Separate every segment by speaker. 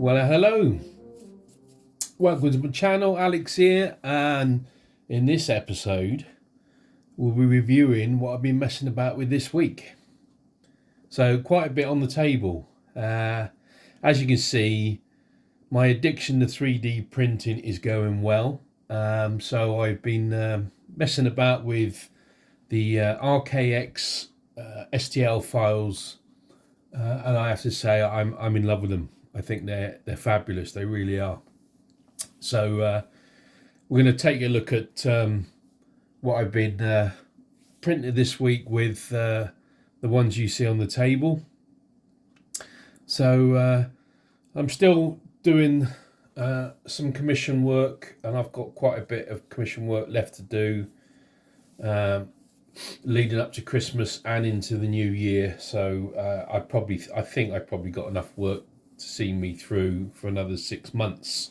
Speaker 1: Well, hello. Welcome to my channel, Alex here, and in this episode we'll be reviewing what I've been messing about with this week. So quite a bit on the table. As you can see, my addiction to 3D printing is going well. So I've been messing about with the RKX STL files, and I have to say I'm in love with them. I think they're fabulous. They really are. So we're going to take a look at what I've been printing this week with the ones you see on the table. So I'm still doing some commission work, and I've got quite a bit of commission work left to do leading up to Christmas and into the new year. So I think I've probably got enough work to see me through for another 6 months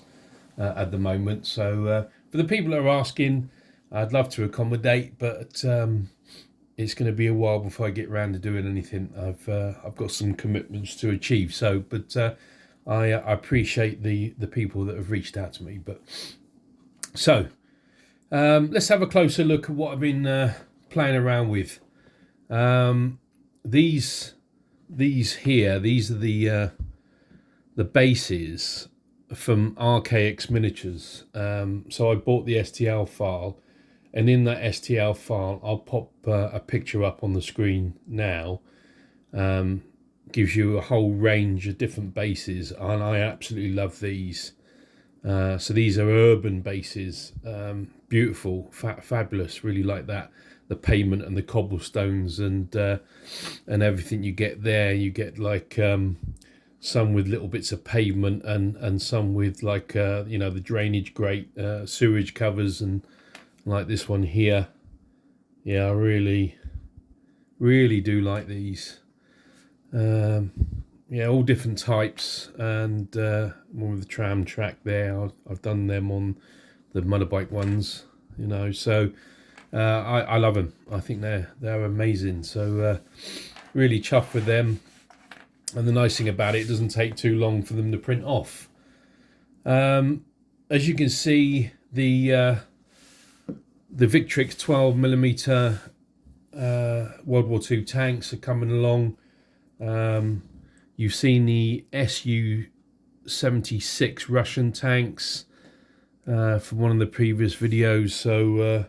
Speaker 1: at the moment. So for the people that are asking, I'd love to accommodate, but it's going to be a while before I get around to doing anything. I've got some commitments to achieve. So, but I appreciate the people that have reached out to me. But so let's have a closer look at what I've been playing around with. These here, these are the bases from RKX Miniatures. So I bought the STL file, and in that STL file I'll pop a picture up on the screen now. Gives you a whole range of different bases, and I absolutely love these. So these are urban bases, beautiful, fabulous, really like that. The pavement and the cobblestones and everything you get there. You get like some with little bits of pavement and some with like the drainage grate, sewage covers, and like this one here. Yeah, I really do like these. Yeah, all different types, and one with the tram track there. I've done them on the motorbike ones, so I love them. I think they're amazing. So really chuffed with them. And the nice thing about it doesn't take too long for them to print off. As you can see, the Victrix 12mm World War II tanks are coming along. You've seen the Su-76 Russian tanks from one of the previous videos. So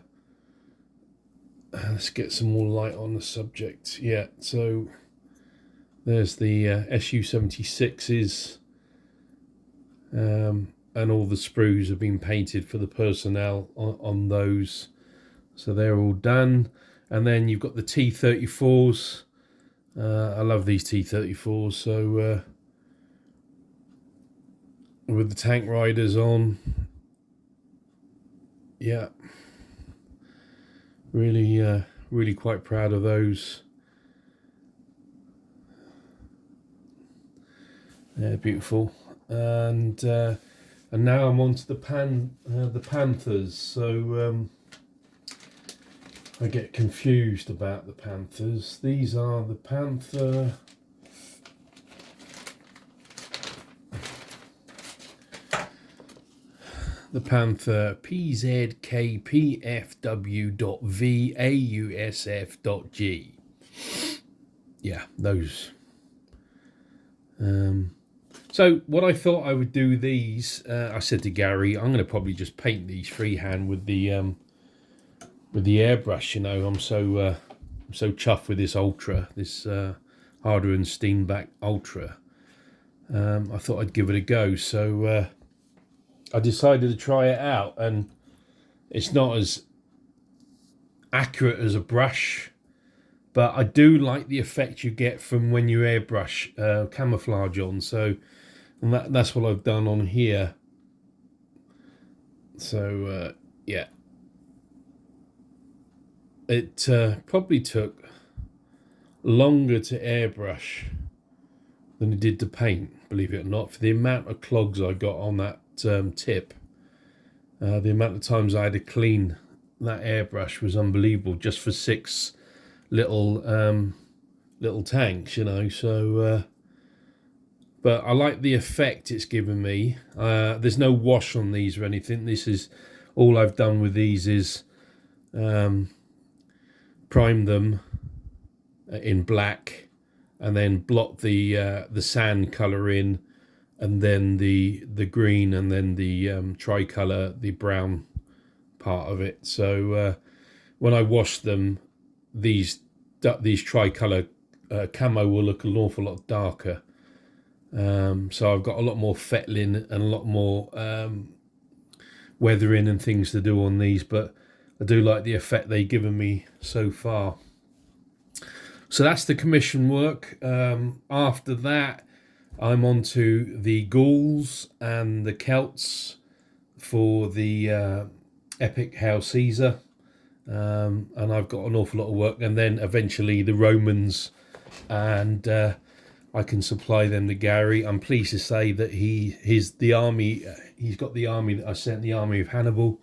Speaker 1: let's get some more light on the subject. Yeah, so there's the Su-76s, and all the sprues have been painted for the personnel on those. So they're all done. And then you've got the T-34s. I love these T-34s. So with the tank riders on, yeah, really quite proud of those. They're beautiful. And now I'm on to the Panthers. So I get confused about the Panthers. These are the Panther PZKPFW.VAUSF.G. Yeah, those. So what I thought I would do these, I said to Gary, I'm going to probably just paint these freehand with the airbrush. I'm so chuffed with this Ultra, this Harder and Steenback Ultra. I thought I'd give it a go. So I decided to try it out, and it's not as accurate as a brush, but I do like the effect you get from when you airbrush camouflage on. So and that's what I've done on here. So yeah, it probably took longer to airbrush than it did to paint, believe it or not, for the amount of clogs I got on that tip. The amount of times I had to clean that airbrush was unbelievable, just for 6 little tanks, So but I like the effect it's given me. There's no wash on these or anything. This is all I've done with these is prime them in black and then blot the sand color in, and then the green, and then the tricolor, the brown part of it. So when I wash them, these tricolor camo will look an awful lot darker. So I've got a lot more fettling and a lot more weathering and things to do on these, but I do like the effect they've given me so far. So that's the commission work. After that, I'm on to the ghouls and the Celts for the Epic Hail Caesar. And I've got an awful lot of work, and then eventually the Romans, and I can supply them to Gary. I'm pleased to say that he's got the army that I sent, the army of Hannibal,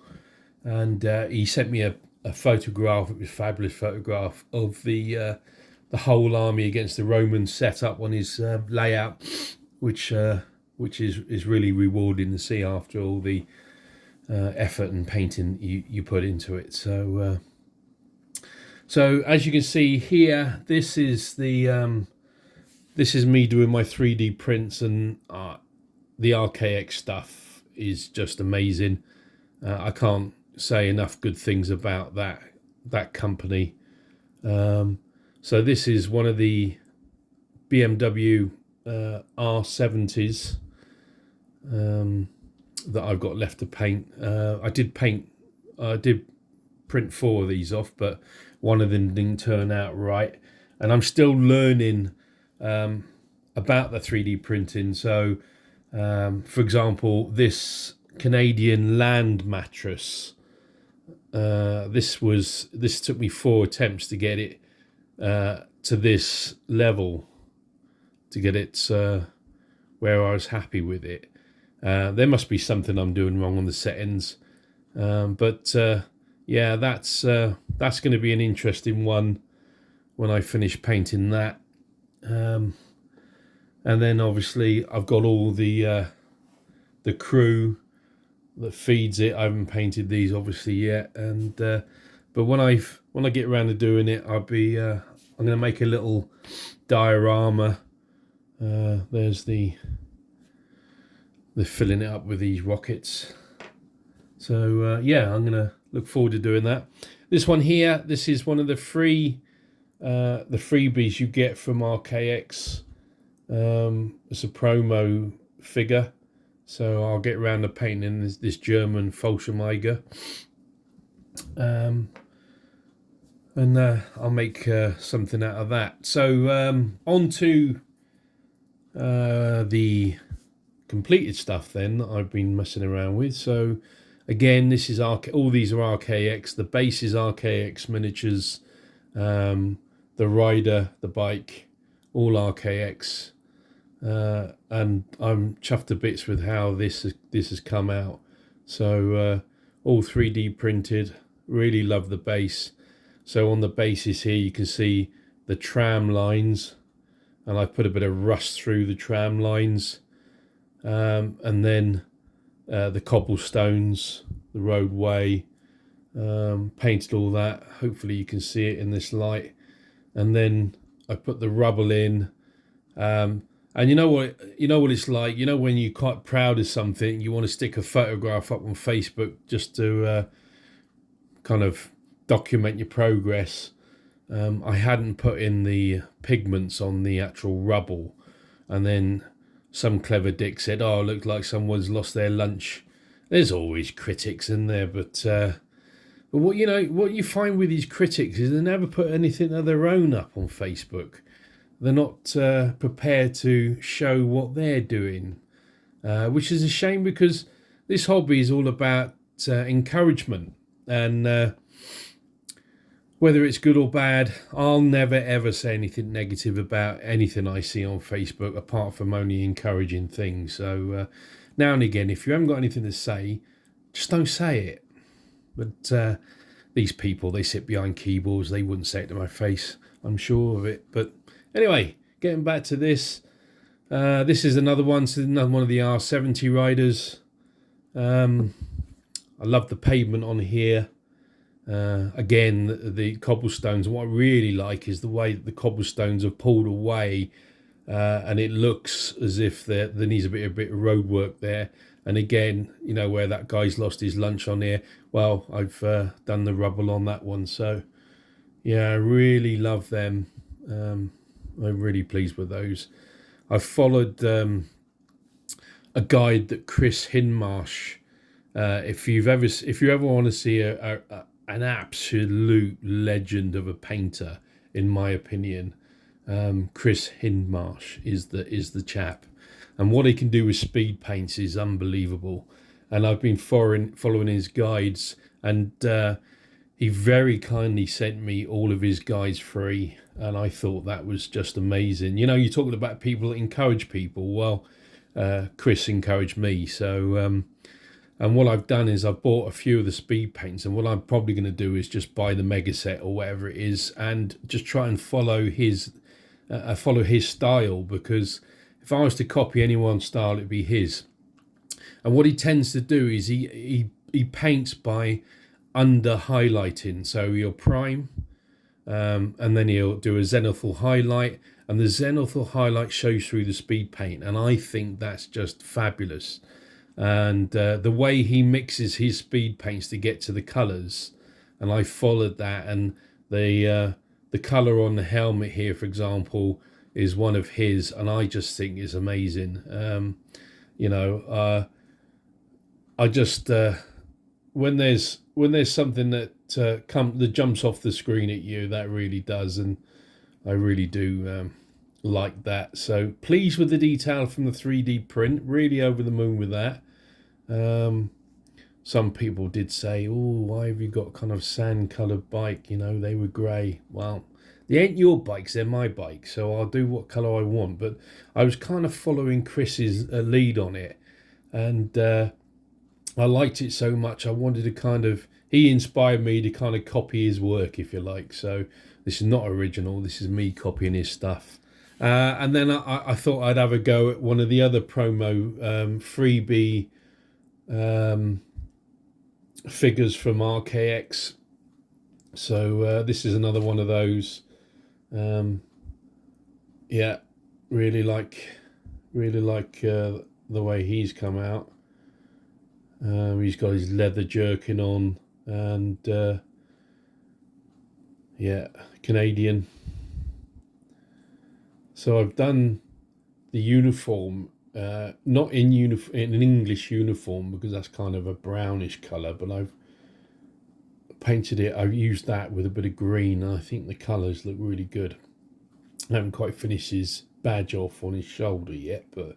Speaker 1: and he sent me a photograph. It was a fabulous photograph of the whole army against the Romans set up on his layout, which is really rewarding to see after all the effort and painting you put into it. So as you can see here, this is me doing my 3D prints, and the RKX stuff is just amazing. I can't say enough good things about that company. So this is one of the BMW R70s that I've got left to paint. I did print 4 of these off, but one of them didn't turn out right, and I'm still learning about the 3D printing. So for example, this Canadian land mattress, this took me 4 attempts to get it to this level, to get it where I was happy with it. There must be something I'm doing wrong on the settings, but yeah, that's going to be an interesting one when I finish painting that. And then obviously I've got all the crew that feeds it. I haven't painted these obviously yet, and but when I get around to doing it, I'm going to make a little diorama. There's they're filling it up with these rockets. So yeah, I'm going to look forward to doing that. This one here, this is one of the freebies you get from RKX. It's a promo figure, so I'll get around to painting this German Fallschirmjäger, and I'll make something out of that. So on to the completed stuff then that I've been messing around with. So again, this is all these are RKX. The base is RKX Miniatures, the rider, the bike, all RKX. And I'm chuffed to bits with how this has come out. So all 3D printed. Really love the base. So on the bases here you can see the tram lines, and I've put a bit of rust through the tram lines, and then the cobblestones, the roadway, painted all that. Hopefully you can see it in this light. And then I put the rubble in. And you know what it's like. You know when you're quite proud of something, you want to stick a photograph up on Facebook just to kind of document your progress. I hadn't put in the pigments on the actual rubble, and then some clever dick said, "Oh, it looked like someone's lost their lunch." There's always critics in there, but what you find with these critics is they never put anything of their own up on Facebook. They're not prepared to show what they're doing, which is a shame, because this hobby is all about encouragement. And whether it's good or bad, I'll never ever say anything negative about anything I see on Facebook, apart from only encouraging things. So now and again, if you haven't got anything to say, just don't say it. But these people, they sit behind keyboards, they wouldn't say it to my face, I'm sure of it. But anyway, getting back to this, This is another one. So another one of the R70 riders. I love the pavement on here. Again, the cobblestones. What I really like is the way that the cobblestones are pulled away, and it looks as if there needs a bit of road work there. And again, you know, where that guy's lost his lunch on here. Well, I've done the rubble on that one. So yeah, I really love them. I'm really pleased with those. I've followed a guide that Chris Hinmarsh. If you ever want to see an absolute legend of a painter, in my opinion, Chris Hinmarsh is the chap, and what he can do with speed paints is unbelievable. And I've been following his guides, and he very kindly sent me all of his guides free, and I thought that was just amazing. You know, you're talking about people that encourage people. Well, Chris encouraged me, so and what I've done is I've bought a few of the speed paints, and what I'm probably going to do is just buy the mega set or whatever it is, and just try and follow his style, because if I was to copy anyone's style, it'd be his. And what he tends to do is he paints by under highlighting. So he'll prime, and then he'll do a zenithal highlight, and the zenithal highlight shows through the speed paint, and I think that's just fabulous. And the way he mixes his speed paints to get to the colours, and I followed that, and the colour on the helmet here, for example, is one of his, and I just think is amazing. You know, I just when there's something that jumps off the screen at you, that really does, and I really do like that. So pleased with the detail from the 3D print, really over the moon with that. Some people did say, oh, why have you got kind of sand coloured bike, you know, they were grey. Well, they ain't your bikes, they're my bike, so I'll do what colour I want. But I was kind of following Chris's lead on it, and I liked it so much I wanted to kind of, he inspired me to kind of copy his work, if you like. So this is not original, this is me copying his stuff. And then I thought I'd have a go at one of the other promo freebie figures from RKX. So this is another one of those. Yeah, really like the way he's come out. He's got his leather jerkin on, and yeah, Canadian. So I've done the uniform, not in an English uniform, because that's kind of a brownish colour, but I've painted it. I've used that with a bit of green, and I think the colours look really good. I haven't quite finished his badge off on his shoulder yet, but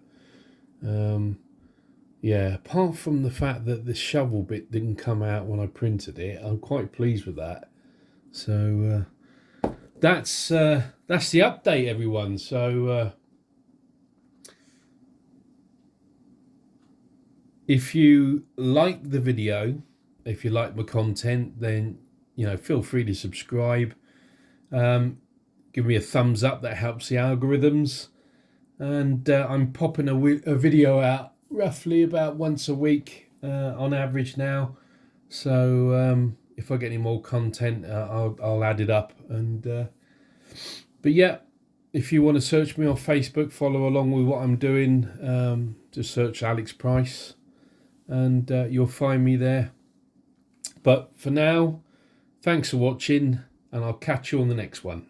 Speaker 1: yeah, apart from the fact that the shovel bit didn't come out when I printed it, I'm quite pleased with that. So that's the update, everyone. So if you like the video, if you like my content, then, you know, feel free to subscribe. Give me a thumbs up, that helps the algorithms. And I'm popping a video out roughly about once a week on average now. So if I get any more content, I'll add it up. And but yeah, if you want to search me on Facebook, follow along with what I'm doing, just search Alex Price, and you'll find me there. But for now, thanks for watching, and I'll catch you on the next one.